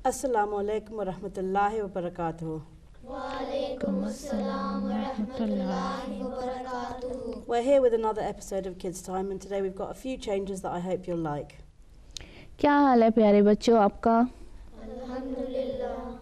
Assalamu alaikum wa rahmatullahi wa barakatuh. Wa alaikum assalam wa rahmatullahi wa barakatuh. We're here with another episode of Kids Time, and today we've got a few changes that I hope you'll like. क्या हाल है प्यारे बच्चों आपका? अल्हम्दुलिल्लाह।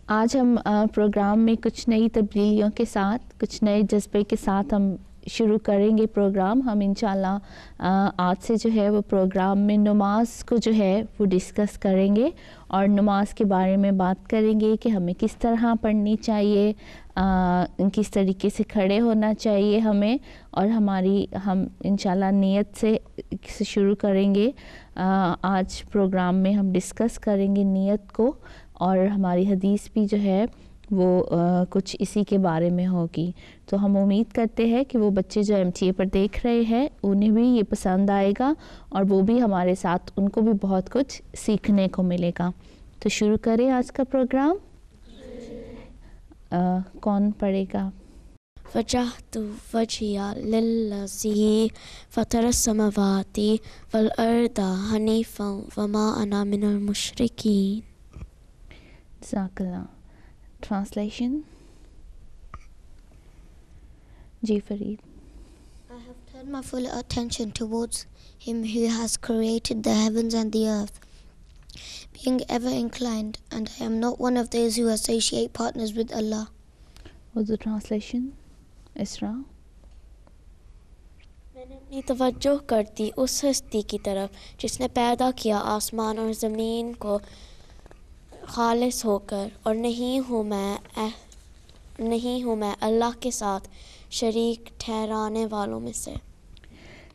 आज हम programme में कुछ नई तब्दीलियों के साथ, कुछ नए जज्बे के साथ हम शुरू करेंगे प्रोग्राम। हम इंशाल्लाह आज से जो है वो प्रोग्राम में नमाज को जो है वो डिस्कस करेंगे और नमाज के बारे में बात करेंगे कि हमें किस तरह पढ़नी चाहिए, किस तरीके से खड़े होना चाहिए हमें, और हम इंशाल्लाह नियत से शुरू करेंगे। आज प्रोग्राम में हम डिस्कस करेंगे नियत को, और हमारी हदीस भी जो है वो कुछ इसी के बारे में होगी। तो हम उम्मीद करते हैं कि वो बच्चे जो MTA पर देख रहे हैं उन्हें भी ये पसंद आएगा और वो भी हमारे साथ, उनको भी बहुत कुछ सीखने को मिलेगा। तो शुरू करें आज का प्रोग्राम। कौन पढ़ेगा? वजहतु वजहिया लिल्लज़ी फ़तरस समावाति वल अर्दा हनीफ़न वमा अना मिनल मुशरिकीन। जज़ाकल्लाह। Translation? Ji Fareed. I have turned my full attention towards him who has created the heavens and the earth, being ever inclined, and I am not one of those who associate partners with Allah. What's the translation? Isra? मैंने अपनी तवज्जो कर दी उस हस्ती की तरफ जिसने पैदा किया आसमान और ज़मीन को खालिस होकर, और नहीं हूँ मैं अल्लाह के साथ शरीक ठहराने वालों में से।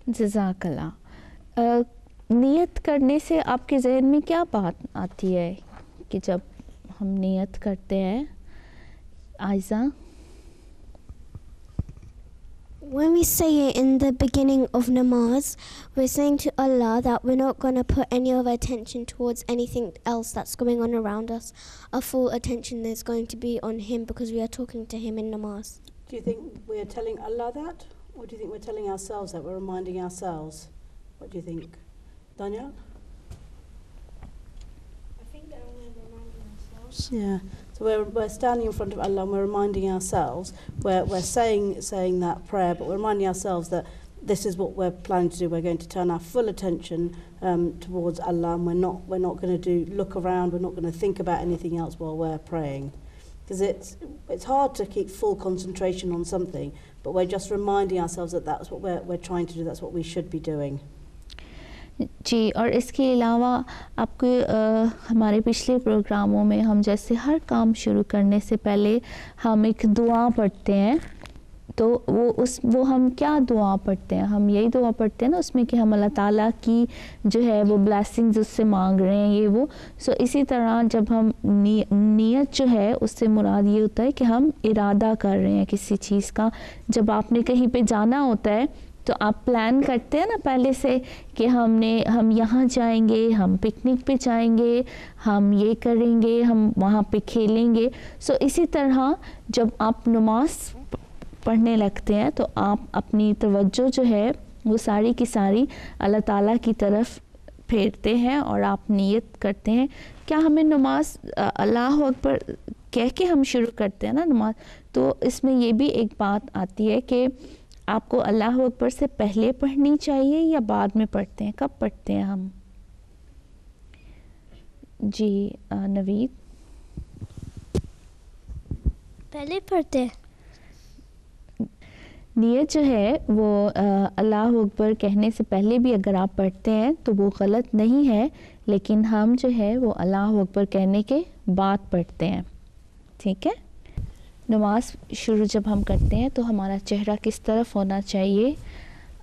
जज़ाकल्लाह। नियत करने से आपके ज़हन में क्या बात आती है कि जब हम नियत करते हैं? Aiza? When we say it in the beginning of namaz, we're saying to Allah that we're not going to put any of our attention towards anything else that's going on around us. Our full attention is going to be on Him because we are talking to Him in namaz. Do you think we're telling Allah that, or do you think we're telling ourselves that? We're reminding ourselves. What do you think, Daniel? I think that we're reminding ourselves. Yeah. So we're standing in front of Allah and we're reminding ourselves. We're saying that prayer, but we're reminding ourselves that this is what we're planning to do. We're going to turn our full attention towards Allah, and we're not going to look around. We're not going to think about anything else while we're praying, because it's hard to keep full concentration on something. But we're just reminding ourselves that that's what we're trying to do. That's what we should be doing. जी, और इसके अलावा आपको हमारे पिछले प्रोग्रामों में हम जैसे हर काम शुरू करने से पहले हम एक दुआ पढ़ते हैं। तो वो हम क्या दुआ पढ़ते हैं? हम यही दुआ पढ़ते हैं ना उसमें कि हम अल्लाह ताला की जो है वो ब्लेसिंग्स उससे मांग रहे हैं, ये वो। सो इसी तरह जब हम नियत जो है उससे मुराद ये होता है कि हम इरादा कर रहे हैं किसी चीज़ का। जब आपने कहीं पे जाना होता है तो आप प्लान करते हैं ना पहले से कि हम यहाँ जाएंगे, हम पिकनिक पे जाएंगे, हम ये करेंगे, हम वहाँ पे खेलेंगे। सो इसी तरह जब आप नमाज पढ़ने लगते हैं तो आप अपनी तवज्जो जो है वो सारी की सारी अल्लाह ताला की तरफ फेरते हैं और आप नियत करते हैं। क्या हमें नमाज अल्लाह अकबर कह के हम शुरू करते हैं ना नमाज, तो इसमें ये भी एक बात आती है कि आपको अल्लाह अकबर से पहले पढ़नी चाहिए या बाद में पढ़ते हैं? कब पढ़ते हैं हम? जी नवीद? पहले पढ़ते हैं। नियत जो है वो अल्लाह अकबर कहने से पहले भी अगर आप पढ़ते हैं तो वो गलत नहीं है, लेकिन हम जो है वो अल्लाह अकबर कहने के बाद पढ़ते हैं। ठीक है? नमाज शुरू जब हम करते हैं तो हमारा चेहरा किस तरफ होना चाहिए?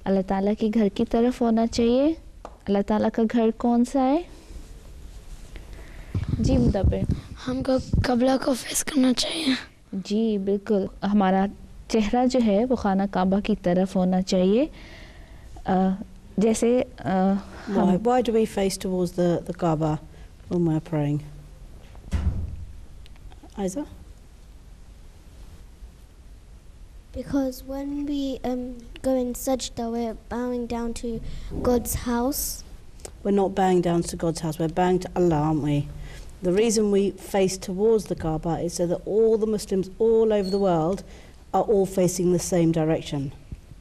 अल्लाह ताला के घर की तरफ होना चाहिए। अल्लाह ताला का घर कौन सा है? जी मुदब्बिर? हमको क़िबला को फेस करना चाहिए। जी बिल्कुल, हमारा चेहरा जो है वो खाना काबा की तरफ होना चाहिए। जैसे Why do we face towards the Kaaba when we're praying? Aiza? Because when we go in sajda, we're bowing down to God's house. We're not bowing down to God's house, we're bowing to Allah, aren't we? The reason we face towards the Kaaba is so that all the Muslims all over the world are all facing the same direction.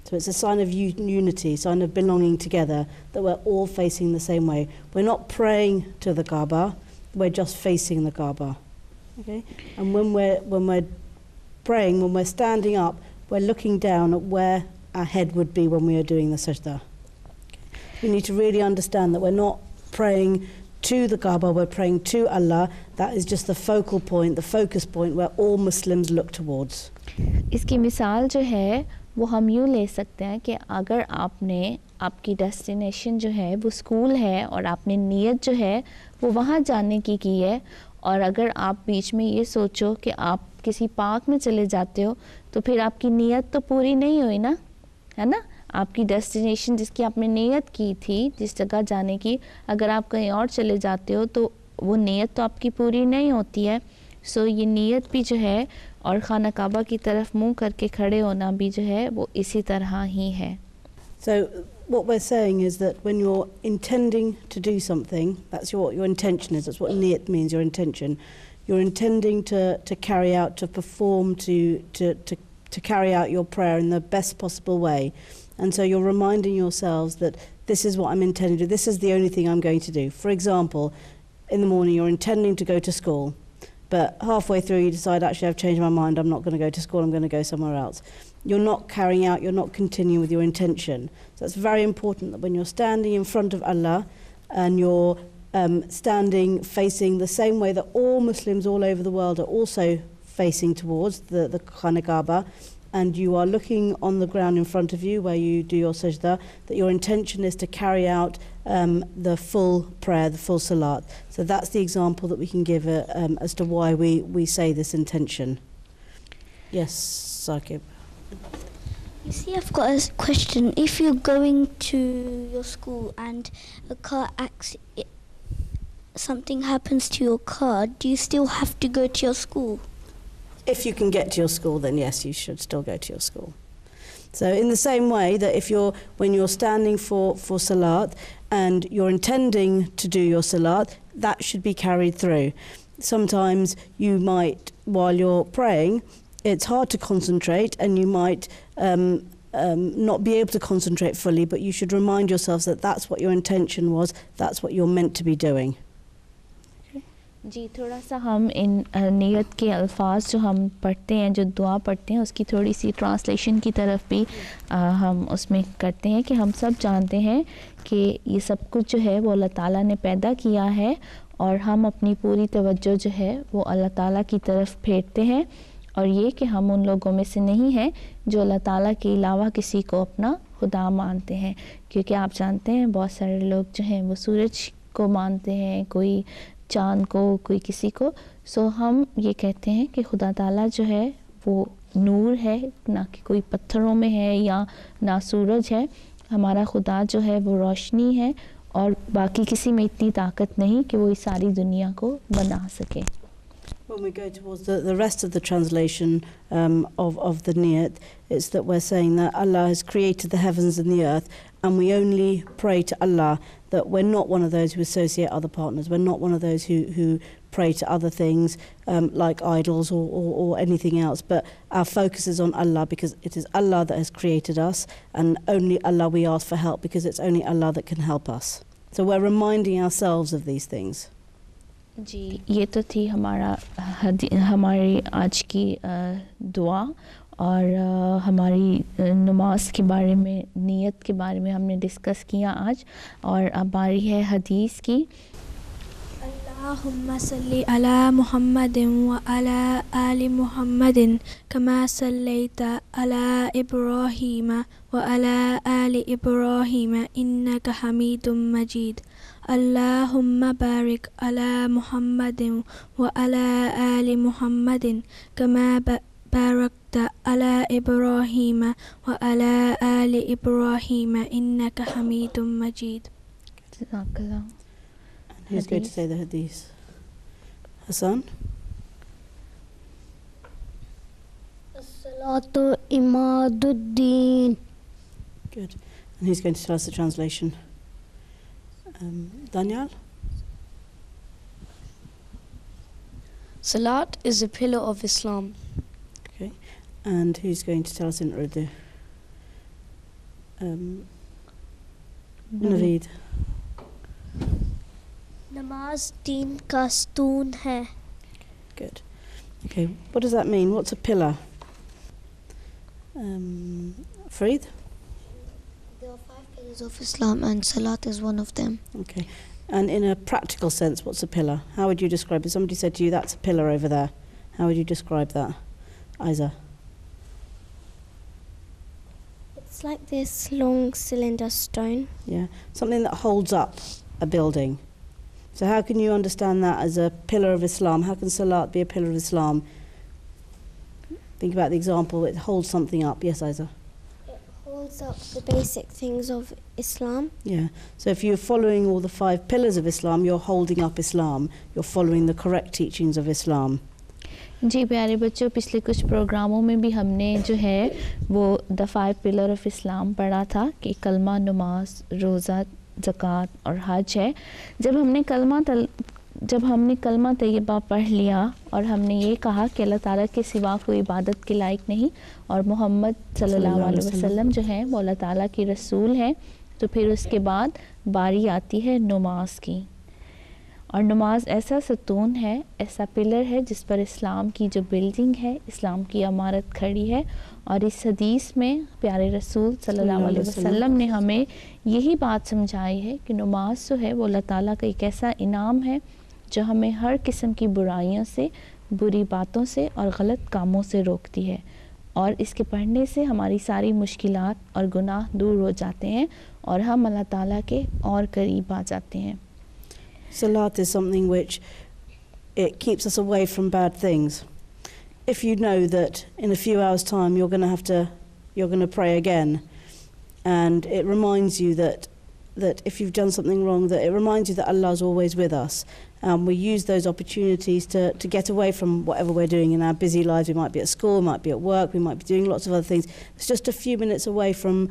So it's a sign of unity, sign of belonging together, that we're all facing the same way. We're not praying to the Kaaba, we're just facing the Kaaba. Okay? And when we're praying, when we're standing up, we're looking down at where our head would be when we are doing the sajda. We need to really understand that we're not praying to the Kaaba, we're praying to Allah. That is just the focal point, the focus point where all Muslims look towards. इसकी मिसाल जो है वो हम यूँ ले सकते हैं कि अगर आपकी डेस्टिनेशन जो है वो स्कूल है और आपने नीयत जो है वो वहाँ जाने की है, और अगर आप बीच में ये सोचो कि आप किसी पार्क में चले जाते हो तो फिर आपकी नीयत तो पूरी नहीं हुई ना, है ना? आपकी डेस्टिनेशन जिसकी आपने नीयत की थी, जिस जगह जाने की, अगर आप कहीं और चले जाते हो तो वो नीयत तो आपकी पूरी नहीं होती है. सो ये नीयत भी जो है और खाना काबा की तरफ मुंह करके खड़े होना भी जो है वो इसी तरह ही है. So what we're saying is that when you're intending to do something, that's what your intention is. That's what niyat means, your intention. You're intending to carry out, to perform, to carry out your prayer in the best possible way. And so you're reminding yourselves that this is what I'm intending to do. This is the only thing I'm going to do. For example, in the morning you're intending to go to school, but halfway through you decide, actually I've changed my mind, I'm not going to go to school, I'm going to go somewhere else. You're not carrying out, you're not continuing with your intention. So it's very important that when you're standing in front of Allah and you're standing facing the same way that all Muslims all over the world are also facing towards the Khana Kaaba, and you are looking on the ground in front of you where you do your sajda, that your intention is to carry out the full prayer, the full salat. So that's the example that we can give as to why we say this intention. Yes, Saqib. You see, I've got a question. If you're going to your school and a car accident, something happens to your car, do you still have to go to your school? If you can get to your school, then yes, you should still go to your school. So in the same way that when you're standing for salat and you're intending to do your salat, that should be carried through. Sometimes you might, while you're praying, it's hard to concentrate and you might not be able to concentrate fully, but you should remind yourselves that that's what your intention was, that's what you're meant to be doing. जी, थोड़ा सा हम इन नियत के अल्फाज जो हम पढ़ते हैं, जो दुआ पढ़ते हैं, उसकी थोड़ी सी ट्रांसलेशन की तरफ भी हम उसमें करते हैं कि हम सब जानते हैं कि ये सब कुछ जो है वो अल्लाह ताला ने पैदा किया है और हम अपनी पूरी तवज्जो जो है वो अल्लाह ताला की तरफ फेरते हैं, और ये कि हम उन लोगों में से नहीं हैं जो अल्लाह ताला के अलावा किसी को अपना खुदा मानते हैं, क्योंकि आप जानते हैं बहुत सारे लोग जो हैं वो सूरज को मानते हैं, कोई चाँद को, कोई किसी को. सो हम ये कहते हैं कि खुदा ताला जो है वो नूर है, ना कि कोई पत्थरों में है या ना सूरज है. हमारा खुदा जो है वो रोशनी है और बाकी किसी में इतनी ताकत नहीं कि वो इस सारी दुनिया को बना सके. When we go towards the rest of the translation of the niyat, it's that we're saying that Allah has created the heavens and the earth, and we only pray to Allah, that we're not one of those who associate other partners. We're not one of those who pray to other things like idols or anything else, but our focus is on Allah, because it is Allah that has created us, and only Allah we ask for help, because it's only Allah that can help us. So we're reminding ourselves of these things. जी, ये तो थी हमारी आज की दुआ, और हमारी नमाज के बारे में, नियत के बारे में हमने डिस्कस किया आज. और अब बारी है हदीस की. अल्लाहुम्मा सल्ली अला मुहम्मदिन व अला आलि मुहम्मदिन कमा सल्लैता अला इब्राहीम व अला आलि इब्राहीम इन्नका हमीदुम मजीद. अल्लाहुम्मा बारिक अला मुहम्मदिन व अला आलि मुहम्मदिन कमा बारकता अला इब्राहीम व अला आलि इब्राहीम इन्नका हमीदुम मजीद. जज़ाकल्लाह. Who's going to say the hadith? Hassan? Salatu imaduddin. Good. And who's going to tell us the translation? Daniel? Salat is a pillar of Islam. Okay. And who's going to tell us in Urdu? Naveed. Namaz deen ka stoon hai. Good. Okay. What does that mean? What's a pillar? Fareed? There are 5 pillars of Islam and Salat is one of them. Okay. And in a practical sense, what's a pillar? How would you describe it? Somebody said to you, that's a pillar over there. How would you describe that? Isa? It's like this long cylinder stone. Yeah. Something that holds up a building. So how can you understand that as a pillar of Islam? How can Salat be a pillar of Islam? Think about the example. It holds something up. Yes, Isa? It holds up the basic things of Islam. Yeah. So if you're following all the 5 pillars of Islam, you're holding up Islam. You're following the correct teachings of Islam. जी प्यारे बच्चों, पिछले कुछ प्रोग्रामों में भी हमने जो है वो द 5 पिलर ऑफ इस्लाम पढ़ा था कि कलमा, नमाज, रोज़ा, ज़कात और हज है. जब हमने कलमा तैयबा पढ़ लिया और हमने ये कहा कि अल्लाह ताला के सिवा कोई इबादत के लायक नहीं और मोहम्मद सल्लल्लाहु अलैहि वसल्लम जो हैं वो अल्लाह ताला के रसूल हैं, तो फिर उसके बाद बारी आती है नमाज की. और नमाज ऐसा सतून है, ऐसा पिलर है जिस पर इस्लाम की जो बिल्डिंग है, इस्लाम की इमारत खड़ी है. और इस हदीस में प्यारे रसूल सल्लल्लाहु अलैहि वसल्लम ने हमें यही बात समझाई है कि नमाज जो है वो अल्लाह ताला का एक ऐसा इनाम है जो हमें हर किस्म की बुराइयों से, बुरी बातों से और गलत कामों से रोकती है. और इसके पढ़ने से हमारी सारी मुश्किलात और गुनाह दूर हो जाते हैं और हम अल्लाह ताला के और करीब आ जाते हैं. Salat is something which it keeps us away from bad things. If you know that in a few hours' time you're going to pray again, and it reminds you that if you've done something wrong, that it reminds you that Allah is always with us. We use those opportunities to get away from whatever we're doing in our busy lives. We might be at school, we might be at work, we might be doing lots of other things. It's just a few minutes away from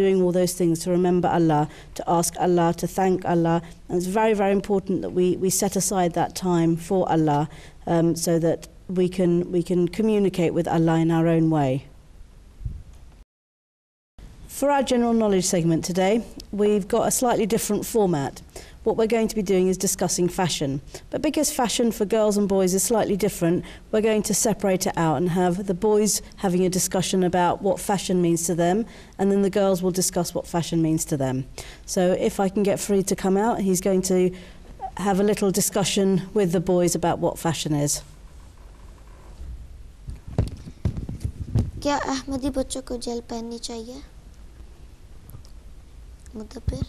doing all those things, to remember Allah, to ask Allah, to thank Allah. And it's very, very important that we set aside that time for Allah, so that we can communicate with Allah in our own way. For our general knowledge segment today, we've got a slightly different format. What we're going to be doing is discussing fashion. But because fashion for girls and boys is slightly different, we're going to separate it out and have the boys having a discussion about what fashion means to them, and then the girls will discuss what fashion means to them. So if I can get Fareed to come out, he's going to have a little discussion with the boys about what fashion is. क्या अहमदी बच्चों को jail पहननी चाहिए? मुदब्बिर?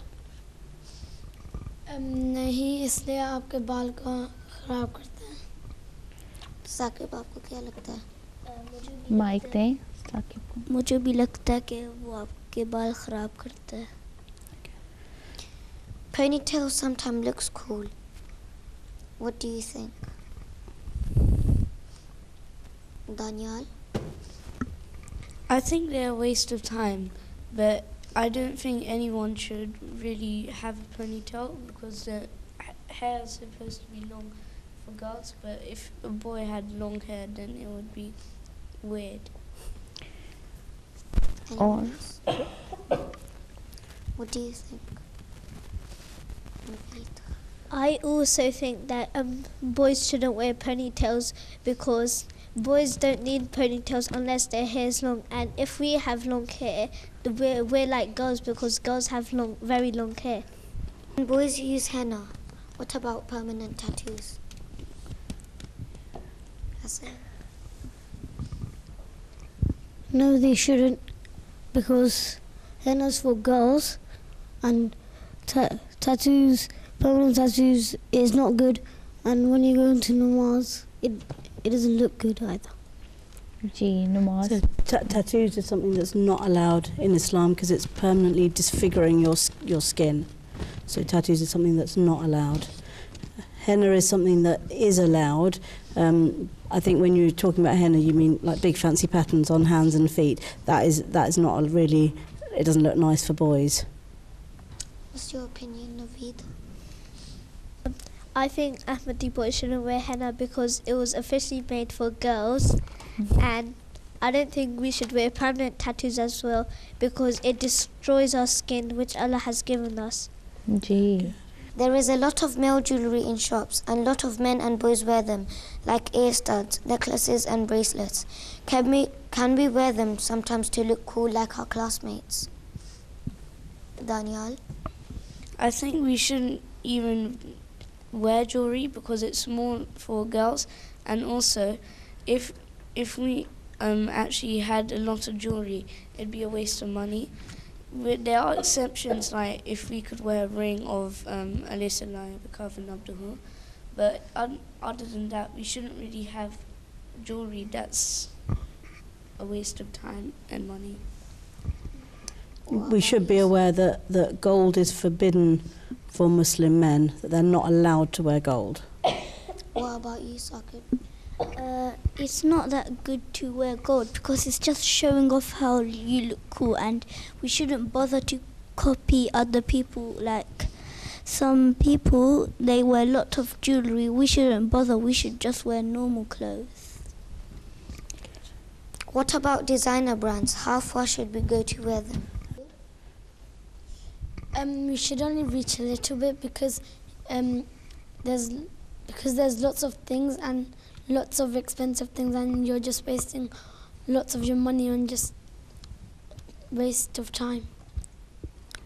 नहीं, इसलिए आपके बाल को ख़राब करते हैं. साकिब, आपको क्या लगता है? माइक दें साकिब को. मुझे भी लगता है कि वो आपके बाल ख़राब करता है. Ponytail sometimes looks cool. What do you think? Daniel? I think they're a waste of time, but I don't think anyone should really have a ponytail because the hair is supposed to be long for girls, but if a boy had long hair then it would be weird. Or what do you think? I also think that boys shouldn't wear ponytails because boys don't need ponytails unless their hair is long, and if we have long hair, we're like girls because girls have very long hair. And boys use henna. What about permanent tattoos? Hassan? No, they shouldn't, because henna's for girls, and tattoos, permanent tattoos is not good, and when you go into namaz, it doesn't look good either. जी नमाज. So tattoos is something that's not allowed in Islam because it's permanently disfiguring your skin. So tattoos is something that's not allowed. henna is something that is allowed. I think when you're talking about henna, you mean like big fancy patterns on hands and feet. That is not really, it doesn't look nice for boys. What's your opinion, Naveed? I think Ahmadi boys shouldn't wear henna because it was officially made for girls, and I don't think we should wear permanent tattoos as well because it destroys our skin, which Allah has given us. Ji There is a lot of male jewelry in shops, and a lot of men and boys wear them, like ear studs, necklaces and bracelets. Can we wear them sometimes to look cool like our classmates? Daniel? I think we shouldn't even wear jewelry because it's more for girls, and also if we actually had a lot of jewelry, it'd be a waste of money. There are exceptions, like if we could wear a ring of Alaysa la bikafin abduhu, but other than that, we shouldn't really have jewelry that's a waste of time and money. We should be aware that gold is forbidden for Muslim men, that they're not allowed to wear gold. What about you, Sakib? It's not that good to wear gold because it's just showing off how you look cool, and we shouldn't bother to copy other people. Like some people, they wear a lot of jewelry. We shouldn't bother. We should just wear normal clothes. What about designer brands? How far should we go to wear them? We should only reach a little bit because there's lots of things and lots of expensive things, and you're just wasting lots of your money on just waste of time.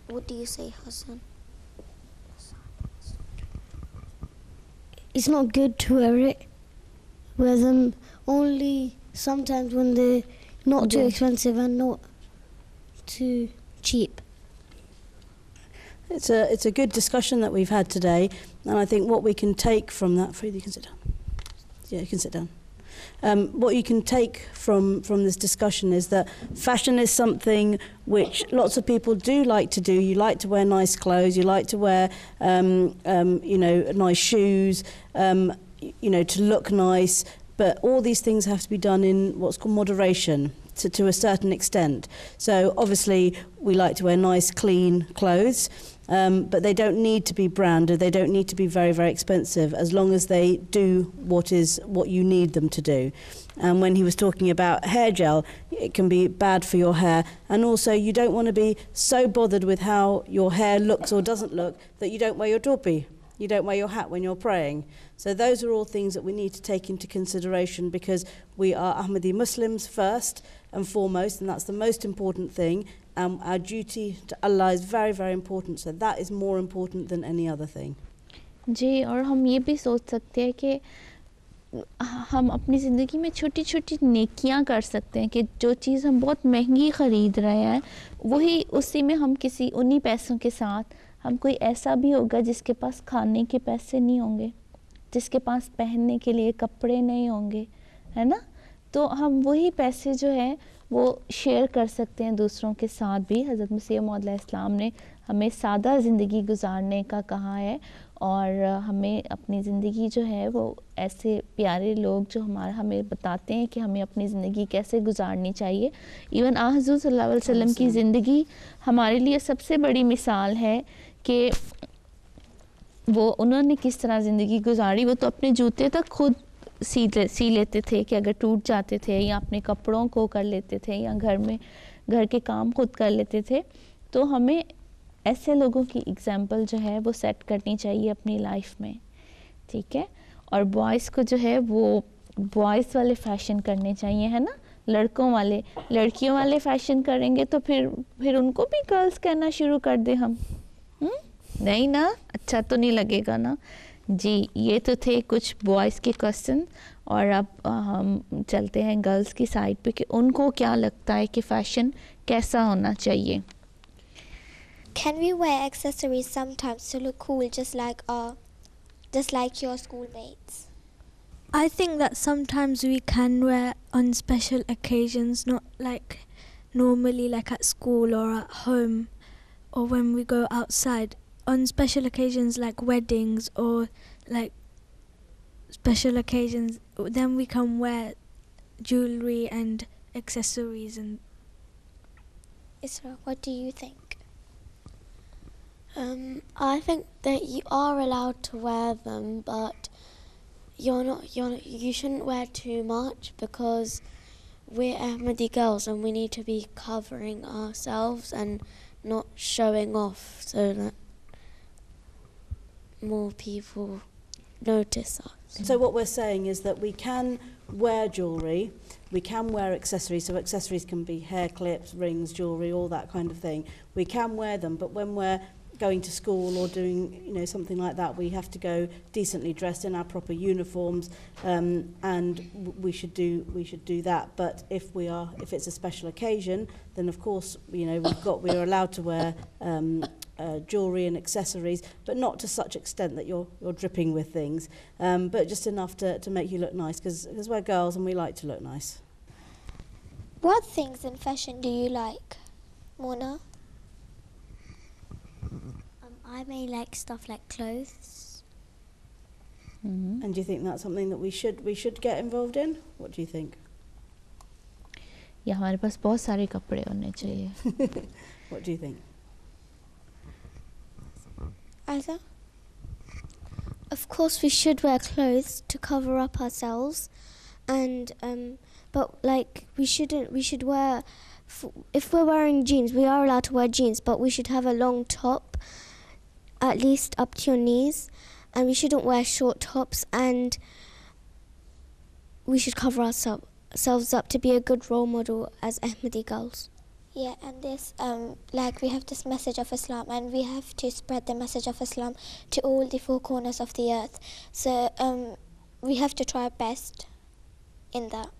What do you say, Hassan? It's not good to wear them only sometimes when they're not too expensive and not too cheap. It's a good discussion that we've had today, and I think what we can take from that... Farid, you can sit down. Yeah, you can sit down. What you can take from this discussion is that fashion is something which lots of people do like to do. You like to wear nice clothes, you like to wear nice shoes, to look nice, but all these things have to be done in what's called moderation to a certain extent. So obviously we like to wear nice clean clothes, but they don't need to be branded, they don't need to be very, very expensive, as long as they do what you need them to do. And when he was talking about hair gel, it can be bad for your hair, and also you don't want to be so bothered with how your hair looks or doesn't look that you don't wear your topi, you don't wear your hat when you're praying. So those are all things that we need to take into consideration, because we are Ahmadi Muslims first and foremost, and that's the most important thing. Our duty to Allah is very, very important, so that is more important than any other thing. जी, और हम ये भी सोच सकते हैं कि हम अपनी ज़िंदगी में छोटी छोटी नेकियां कर सकते हैं, कि जो चीज़ हम बहुत महंगी ख़रीद रहे हैं वही उसी में हम उन्हीं पैसों के साथ हम कोई ऐसा भी होगा जिसके पास खाने के पैसे नहीं होंगे, जिसके पास पहनने के लिए कपड़े नहीं होंगे, है ना, तो हम वही पैसे जो है वो शेयर कर सकते हैं दूसरों के साथ भी। हज़रत मसीह मौद इस्लाम ने हमें सादा ज़िंदगी गुजारने का कहा है, और हमें अपनी ज़िंदगी जो है वो ऐसे प्यारे लोग जो हमें बताते हैं कि हमें अपनी ज़िंदगी कैसे गुजारनी चाहिए। इवन हुज़ूर सल्लल्लाहु अलैहि वसल्लम की ज़िंदगी हमारे लिए सबसे बड़ी मिसाल है कि वो उन्होंने किस तरह ज़िंदगी गुजारी। वो तो अपने जूते तक खुद सी लेते थे कि अगर टूट जाते थे, या अपने कपड़ों को कर लेते थे, या घर के काम खुद कर लेते थे। तो हमें ऐसे लोगों की एग्जाम्पल जो है वो सेट करनी चाहिए अपनी लाइफ में, ठीक है। और बॉयज़ को जो है वो बॉयज़ वाले फ़ैशन करने चाहिए, है ना, लड़कों वाले लड़कियों वाले फ़ैशन करेंगे तो फिर उनको भी गर्ल्स कहना शुरू कर दे हम, नहीं ना, अच्छा तो नहीं लगेगा ना जी। ये तो थे कुछ बॉयज़ के क्वेश्चन, और अब हम चलते हैं गर्ल्स की साइड पे कि उनको क्या लगता है कि फ़ैशन कैसा होना चाहिए। Can we wear accessories sometimes to look cool, just like your schoolmates? I think that sometimes we can wear on special occasions, not like normally like at school or at home or when we go outside. On special occasions like weddings or like special occasions, then we can wear jewelry and accessories. And Isra, what do you think? I think that you are allowed to wear them, but you shouldn't wear too much because we're Ahmadi girls and we need to be covering ourselves and not showing off so that more people notice us. So what we're saying is that we can wear jewellery, we can wear accessories, so accessories can be hair clips, rings, jewellery, all that kind of thing. We can wear them, but when we're going to school or doing, you know, something like that, we have to go decently dressed in our proper uniforms, and we should do that. But if it's a special occasion, then of course, you know, we're allowed to wear jewellery and accessories, but not to such extent that you're dripping with things, but just enough to make you look nice, because we're girls and we like to look nice. What things in fashion do you like, Mona? I may like stuff like clothes. And do you think that's something that we should get involved in? What do you think? या हमारे पास बहुत सारे कपड़े होने चाहिए. What do you think? Aza? Of course we should wear clothes to cover up ourselves, and but like we should wear, if we're wearing jeans, we are allowed to wear jeans, but we should have a long top at least up to your knees, and we shouldn't wear short tops, and we should cover ourselves up to be a good role model as Ahmadi girls. Yeah, and this, like we have this message of Islam, and we have to spread the message of Islam to all the four corners of the earth. So we have to try our best in that.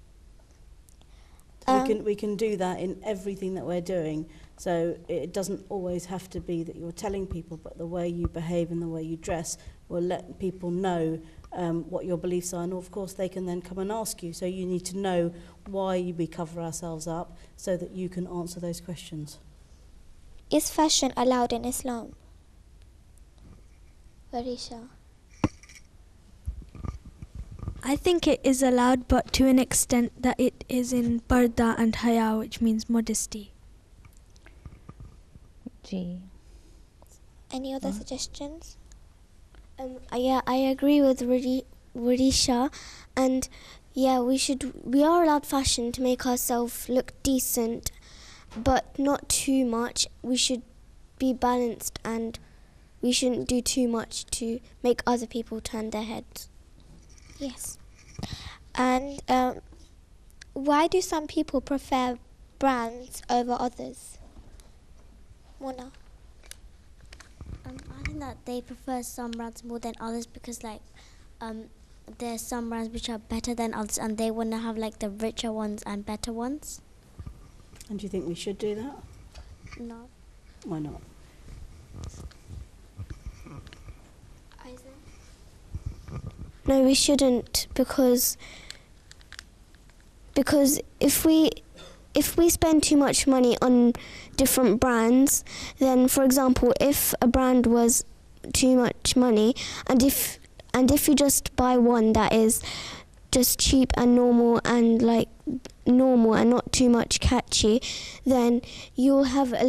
We can do that in everything that we're doing. So it doesn't always have to be that you're telling people, but the way you behave and the way you dress will let people know what your beliefs are, and of course they can then come and ask you. So you need to know why we cover ourselves up so that you can answer those questions. Is fashion allowed in Islam? Varisha? I think it is allowed, but to an extent that it is in parda and haya, which means modesty. Ji. Any other suggestions? Yeah, I agree with Varisha, and yeah, we are allowed fashion to make ourselves look decent, but not too much. We should be balanced, and we shouldn't do too much to make other people turn their heads. Yes. And why do some people prefer brands over others? Mona? I think that they prefer some brands more than others because like there's some brands which are better than others, and they want to have like the richer ones and better ones. And do you think we should do that? No. Why not? No, we shouldn't, because if we spend too much money on different brands, then for example, if a brand was too much money, and if you just buy one that is just cheap and normal and not too much catchy, then you'll have a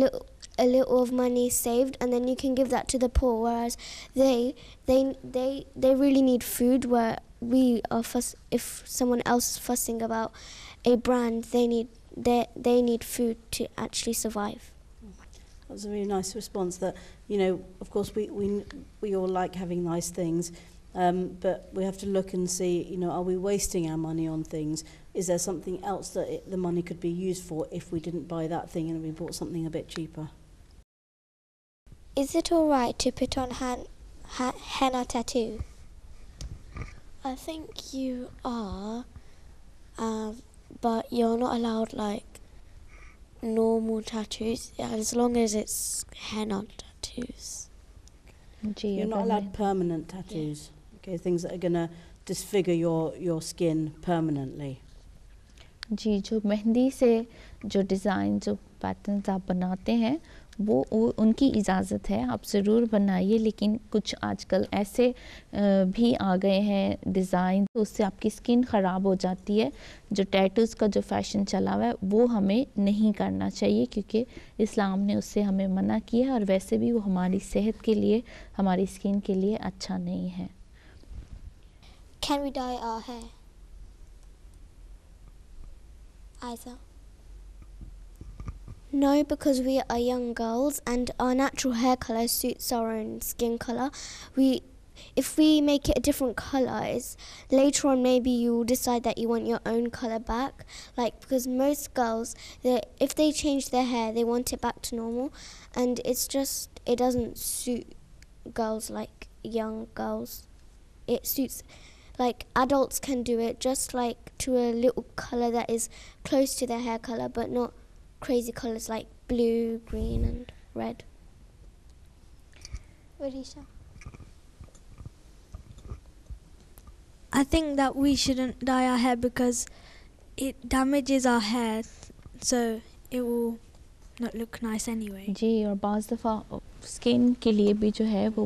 little of money saved, and then you can give that to the poor, whereas they really need food, where we are if someone else is fussing about a brand, they need food to actually survive. That was a really nice response. That, you know, of course we all like having nice things, but we have to look and see, you know, are we wasting our money on things? Is there something else that the money could be used for if we didn't buy that thing and we bought something a bit cheaper? Is it all right to put on henna tattoo? I think you are, but you're not allowed like normal tattoos as long as it's henna tattoos. You're not allowed permanent tattoos. Okay, things that are gonna disfigure your skin permanently. जी, जो मेहंदी से जो design जो patterns आप बनाते हैं वो उनकी इजाज़त है, आप ज़रूर बनाइए, लेकिन कुछ आजकल ऐसे भी आ गए हैं डिज़ाइन, तो उससे आपकी स्किन ख़राब हो जाती है। जो टैटूज़ का जो फ़ैशन चला हुआ है वो हमें नहीं करना चाहिए, क्योंकि इस्लाम ने उससे हमें मना किया है, और वैसे भी वो हमारी सेहत के लिए, हमारी स्किन के लिए अच्छा नहीं है। Can we dye our hair? Either. No, because we are young girls and our natural hair colour suits our own skin colour. If we make it a different colour, later on maybe you'll decide that you want your own colour back. Like, because most girls, if they change their hair, they want it back to normal, and it doesn't suit girls like young girls. It suits, like, adults can do it just like to a little colour that is close to their hair colour, but not crazy colours like blue, green and red. Radisha? I think that we shouldn't dye our hair because it damages our hair, so it will not look nice anyway. जी, और बाज़ दफ़ा skin के लिए भी जो है वो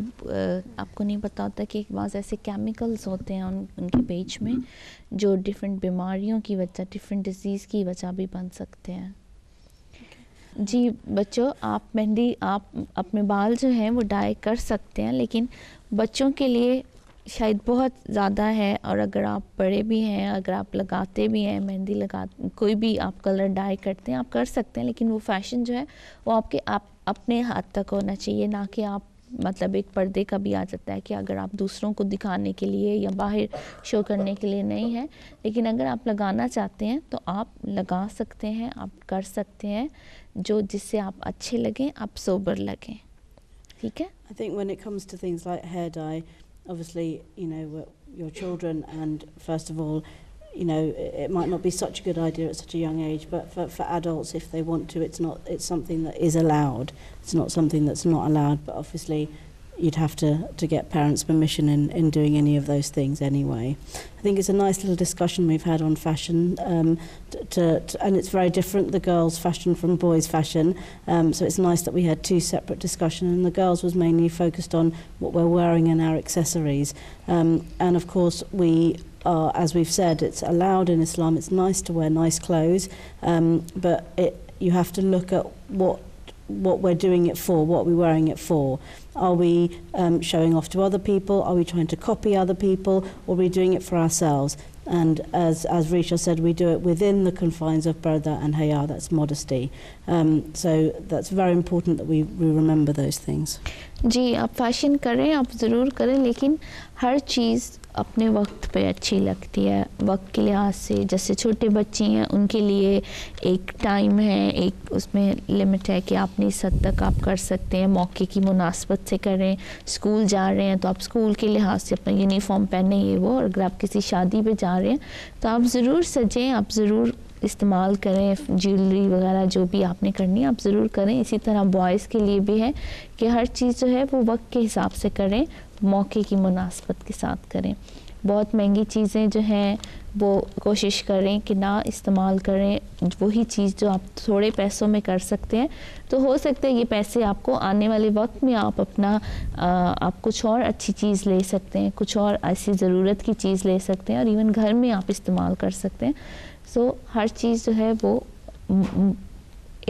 आपको नहीं पता होता कि बाज़ ऐसे केमिकल्स होते हैं उनके बीच में जो डिफरेंट बीमारियों की वजह, डिफरेंट डिजीज़ की वजह भी बन सकते हैं। जी बच्चों, आप अपने बाल जो हैं वो डाई कर सकते हैं, लेकिन बच्चों के लिए शायद बहुत ज़्यादा है, और अगर आप बड़े भी हैं, अगर आप लगाते भी हैं, मेहंदी कोई भी आप कलर डाई करते हैं, आप कर सकते हैं, लेकिन वो फैशन जो है वो आप अपने हाथ तक होना चाहिए, ना कि आप मतलब एक पर्दे का भी आ जाता है कि अगर आप दूसरों को दिखाने के लिए या बाहर शो करने के लिए नहीं है, लेकिन अगर आप लगाना चाहते हैं तो आप लगा सकते हैं, आप कर सकते हैं जो जिससे आप अच्छे लगें, आप सोबर लगें, ठीक है। I think when it comes to things like hair dye, obviously, you know, your children, and first of all, you know, it might not be such a good idea at such a young age, but for adults, if they want to, it's something that is allowed. It's not something that's not allowed, but obviously you'd have to get parents' permission in doing any of those things anyway. I think it's a nice little discussion we've had on fashion, and it's very different, the girls' fashion from boys' fashion, so it's nice that we had two separate discussions, and the girls was mainly focused on what we're wearing and our accessories, and of course as we've said, it's allowed in Islam. It's nice to wear nice clothes, but you have to look at what we're doing it for, what are we wearing it for. Are we showing off to other people? Are we trying to copy other people? Or are we doing it for ourselves? And as Risha said, we do it within the confines of Barda and Haya, that's modesty. So that's very important that we remember those things. जी, आप fashion करें, आप ज़रूर करें, लेकिन हर चीज़ अपने वक्त पे अच्छी लगती है, वक्त के लिहाज से। जैसे छोटे बच्चे हैं, उनके लिए एक टाइम है, एक उसमें लिमिट है कि आप इस हद तक आप कर सकते हैं, मौके की मुनासबत से करें। स्कूल जा रहे हैं तो आप स्कूल के लिहाज से अपना यूनिफॉर्म पहने, ये वो। और अगर आप किसी शादी पे जा रहे हैं तो आप ज़रूर सजें, आप ज़रूर इस्तेमाल करें, ज्वेलरी वगैरह जो भी आपने करनी है आप ज़रूर करें। इसी तरह बॉयज़ के लिए भी है कि हर चीज़ जो है वो वक्त के हिसाब से करें, मौके की मुनासबत के साथ करें। बहुत महंगी चीज़ें जो हैं वो कोशिश करें कि ना इस्तेमाल करें, वही चीज़ जो आप थोड़े पैसों में कर सकते हैं। तो हो सकता है ये पैसे आपको आने वाले वक्त में आप आप कुछ और अच्छी चीज़ ले सकते हैं, कुछ और ऐसी ज़रूरत की चीज़ ले सकते हैं, और इवन घर में आप इस्तेमाल कर सकते हैं। सो हर चीज़ जो है वो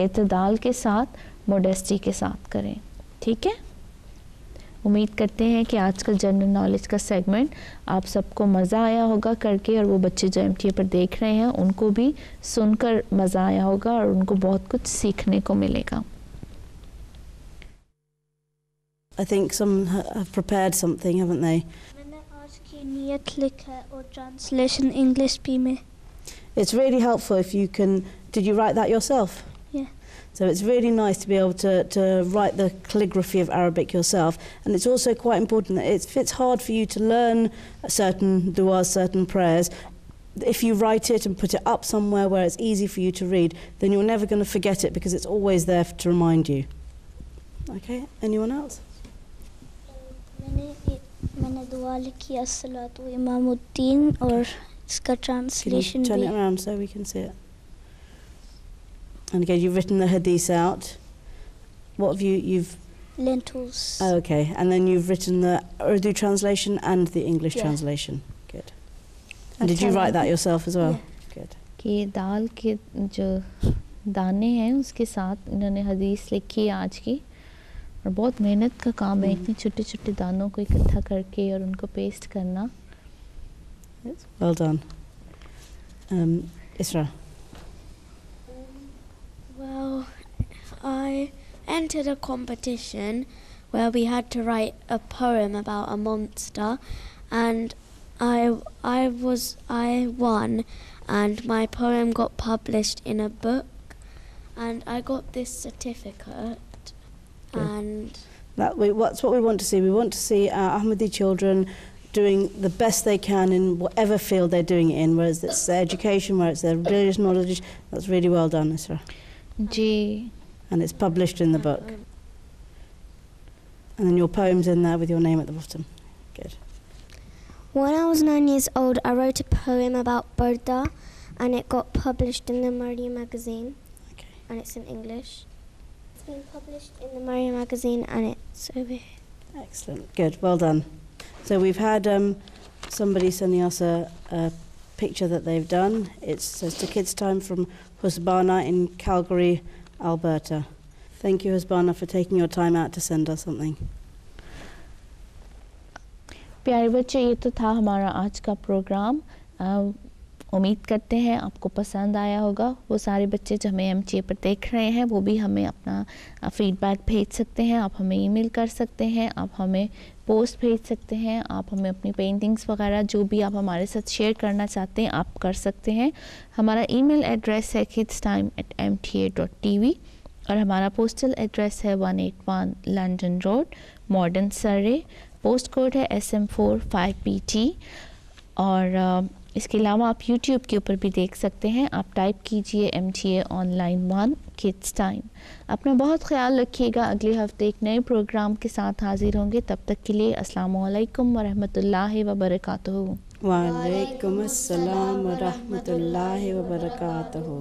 एतदाल के साथ, मोडेस्टी के साथ करें, ठीक है। उम्मीद करते हैं कि आजकल जनरल नॉलेज का सेगमेंट आप सबको मज़ा आया होगा करके, और वो बच्चे जो MTA पर देख रहे हैं उनको भी सुनकर मज़ा आया होगा और उनको बहुत कुछ सीखने को मिलेगा। I think some have prepared something, haven't they? मैंने आज की नियत लिखा है और translation English भी में। It's really helpful if you can. Did you write that yourself? Yeah. So it's really nice to be able to write the calligraphy of Arabic yourself, and it's also quite important that if it's hard for you to learn certain du'as, certain prayers, if you write it and put it up somewhere where it's easy for you to read, then you're never going to forget it because it's always there to remind you. Okay, anyone else? मैंने दुआ लिखी अस्सलातु इमामुद्दीन, और इसका translation Can you turn it around so we can see it? And again, you've written the hadith out. What have you've? Lentils. Oh, okay. And then you've written the Urdu translation and the English Yeah. translation. Good. And did you write that yourself as well? Yeah. Good. कि दाल के जो दाने हैं उसके साथ इन्होंने हदीस लिखी है आज की, और बहुत मेहनत का काम है इतने छोटे छोटे दानों को इकट्ठा करके और उनको पेस्ट करना. Well done. Isra. Well, I entered a competition where we had to write a poem about a monster, and I won, and my poem got published in a book, and I got this certificate. Good. And That's what we want to see. We want to see our Ahmadi children doing the best they can in whatever field they're doing it in, whether it's their education, whether it's their religious knowledge. That's really well done, Isra. Ji. And it's published in the book. And then your poem's in there with your name at the bottom. Good. When I was 9 years old, I wrote a poem about Burda, and it got published in the Maryam magazine. Okay. And it's in English. It's been published in the Maryam magazine, and it's over here. Excellent. Good. Well done. So we've had somebody sending us a picture that they've done. It says to Kids Time from Husbana in Calgary, Alberta. Thank you, Husbana, for taking your time out to send us something. प्यारे बच्चे, ये तो था हमारा आज का programme. उम्मीद करते हैं आपको पसंद आया होगा. वो सारे बच्चे जो हमें MTA पर देख रहे हैं वो भी हमें अपना फीडबैक भेज सकते हैं. आप हमें ईमेल कर सकते हैं, आप हमें पोस्ट भेज सकते हैं, आप हमें अपनी पेंटिंग्स वगैरह जो भी आप हमारे साथ शेयर करना चाहते हैं आप कर सकते हैं. हमारा ईमेल एड्रेस है kidstime@mta.tv और हमारा पोस्टल एड्रेस है 181 London road, modern Surrey. Post code है SM4 5PT. और इसके अलावा आप YouTube के ऊपर भी देख सकते हैं. आप टाइप कीजिए MTA ऑनलाइन 1 किड्स टाइम. अपना बहुत ख्याल रखिएगा. अगले हफ्ते एक नए प्रोग्राम के साथ हाजिर होंगे. तब तक के लिए अस्सलामु अलैकुम व रहमतुल्लाहि व बरकातहू. Wa alaikum assalam wa rahmatullahi wa barakatuhu.